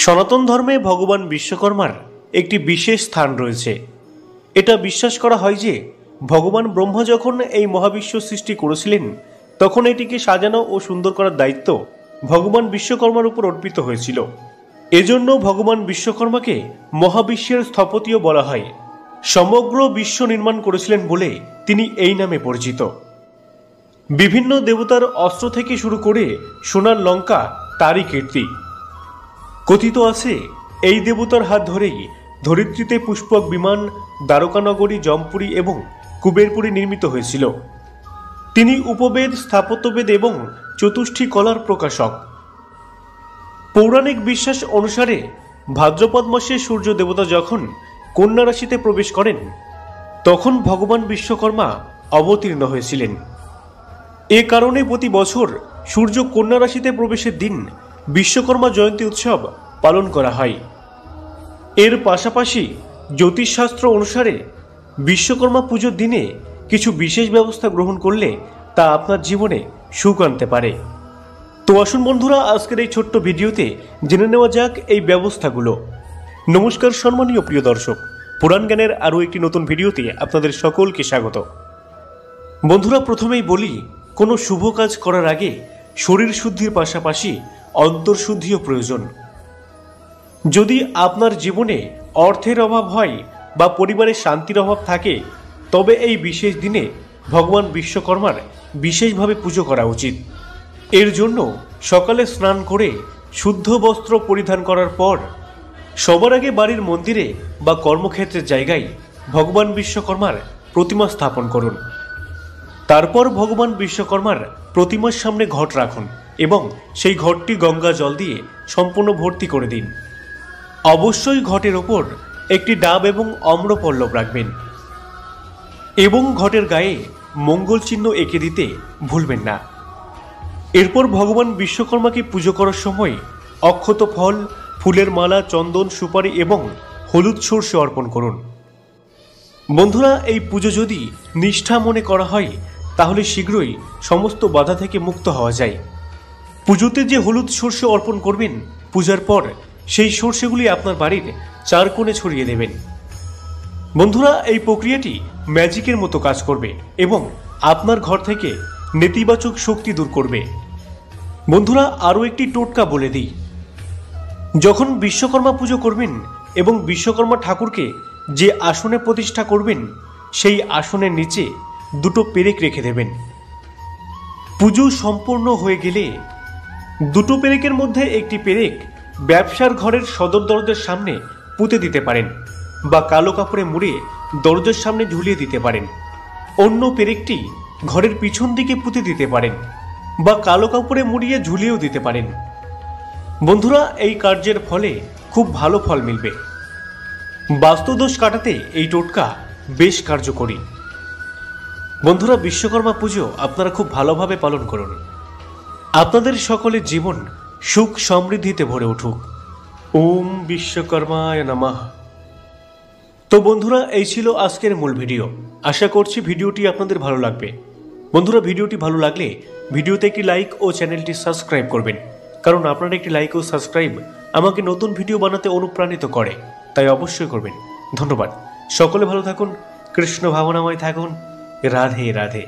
সনাতন ধর্মে ভগবান বিশ্বকর্মার একটি বিশেষ স্থান রয়েছে। এটা বিশ্বাস করা হয় যে ভগবান ব্রহ্মা যখন এই মহাবিশ্ব সৃষ্টি করেছিলেন তখন এটিকে সাজানো ও সুন্দর করার দায়িত্ব ভগবান বিশ্বকর্মার উপর অর্পিত হয়েছিল। এজন্য ভগবান বিশ্বকর্মাকে মহাবিশ্বের স্থপতিও বলা হয়। সমগ্র বিশ্ব নির্মাণ করেছিলেন বলে তিনি এই নামে পরিচিত। বিভিন্ন দেবতার অস্ত্র থেকে শুরু করে সোনার লঙ্কা তারই কীর্তি। কথিত আছে এই দেবতার হাত ধরেই ধরিত্রীতে পুষ্পক বিমান, দ্বারকানগরী, জমপুরী এবং কুবেরপুরী নির্মিত হয়েছিল। তিনি উপবেদ, স্থাপত্যবেদ এবং চতুষ্ঠী কলার প্রকাশক। পৌরাণিক বিশ্বাস অনুসারে ভাদ্রপদ মাসে সূর্য দেবতা যখন কন্যা রাশিতে প্রবেশ করেন তখন ভগবান বিশ্বকর্মা অবতীর্ণ হয়েছিলেন। এ কারণে প্রতি বছর সূর্য কন্যা রাশিতে প্রবেশের দিন বিশ্বকর্মা জয়ন্তী উৎসব পালন করা হয়। এর পাশাপাশি জ্যোতিষশাস্ত্র অনুসারে বিশ্বকর্মা পুজোর দিনে কিছু বিশেষ ব্যবস্থা গ্রহণ করলে তা আপনার জীবনে সুখ আনতে পারে। তো আসুন বন্ধুরা, আজকের এই ছোট্ট ভিডিওতে জেনে নেওয়া যাক এই ব্যবস্থাগুলো। নমস্কার সম্মানীয় প্রিয় দর্শক, পুরাণ জ্ঞানের আরও একটি নতুন ভিডিওতে আপনাদের সকলকে স্বাগত। বন্ধুরা, প্রথমেই বলি, কোনো শুভ কাজ করার আগে শরীর শুদ্ধির পাশাপাশি অন্তর্শুদ্ধিও প্রয়োজন। যদি আপনার জীবনে অর্থের অভাব হয় বা পরিবারে শান্তির অভাব থাকে তবে এই বিশেষ দিনে ভগবান বিশ্বকর্মার বিশেষভাবে পুজো করা উচিত। এর জন্য সকালে স্নান করে শুদ্ধ বস্ত্র পরিধান করার পর সবার আগে বাড়ির মন্দিরে বা কর্মক্ষেত্রের জায়গায় ভগবান বিশ্বকর্মার প্রতিমা স্থাপন করুন। তারপর ভগবান বিশ্বকর্মার প্রতিমার সামনে ঘট রাখুন এবং সেই ঘটটি গঙ্গা জল দিয়ে সম্পূর্ণ ভর্তি করে দিন। অবশ্যই ঘটের ওপর একটি ডাব এবং অম্রপল্লব রাখবেন এবং ঘটের গায়ে মঙ্গল চিহ্ন এঁকে দিতে ভুলবেন না। এরপর ভগবান বিশ্বকর্মাকে পুজো করার সময় অক্ষত ফল, ফুলের মালা, চন্দন, সুপারি এবং হলুদ সর্ষে অর্পণ করুন। বন্ধুরা, এই পুজো যদি নিষ্ঠা মনে করা হয় তাহলে শীঘ্রই সমস্ত বাধা থেকে মুক্ত হওয়া যায়। পুজোতে যে হলুদ সর্ষে অর্পণ করবেন, পূজার পর সেই সর্ষেগুলি আপনার বাড়ির চার কোণে ছড়িয়ে দেবেন। বন্ধুরা, এই প্রক্রিয়াটি ম্যাজিকের মতো কাজ করবে এবং আপনার ঘর থেকে নেতিবাচক শক্তি দূর করবে। বন্ধুরা, আরও একটি টোটকা বলে দিই। যখন বিশ্বকর্মা পুজো করবেন এবং বিশ্বকর্মা ঠাকুরকে যে আসনে প্রতিষ্ঠা করবেন সেই আসনের নিচে দুটো পেরেক রেখে দেবেন। পুজো সম্পূর্ণ হয়ে গেলে দুটো পেরেকের মধ্যে একটি পেরেক ব্যবসার ঘরের সদর দরজার সামনে পুঁতে দিতে পারেন বা কালো কাপড়ে মুড়ে দরজার সামনে ঝুলিয়ে দিতে পারেন। অন্য পেরেকটি ঘরের পিছন দিকে পুঁতে দিতে পারেন বা কালো কাপড়ে মুড়িয়ে ঝুলিয়েও দিতে পারেন। বন্ধুরা, এই কার্যের ফলে খুব ভালো ফল মিলবে। বাস্তুদোষ কাটাতে এই টোটকা বেশ কার্যকরী। বন্ধুরা, বিশ্বকর্মা পুজো আপনারা খুব ভালোভাবে পালন করুন। আপনাদের সকলের জীবন সুখ সমৃদ্ধিতে ভরে উঠুক। ওম বিশ্বকর্মায় নমঃ। তো বন্ধুরা, এই ছিল আজকের মূল ভিডিও। আশা করছি ভিডিওটি আপনাদের ভালো লাগবে। বন্ধুরা, ভিডিওটি ভালো লাগলে ভিডিওতে একটি লাইক ও চ্যানেলটি সাবস্ক্রাইব করবেন, কারণ আপনার একটি লাইক ও সাবস্ক্রাইব আমাকে নতুন ভিডিও বানাতে অনুপ্রাণিত করে, তাই অবশ্যই করবেন। ধন্যবাদ। সকলে ভালো থাকুন, কৃষ্ণ ভাবনাময় থাকুন। রাধে রাধে।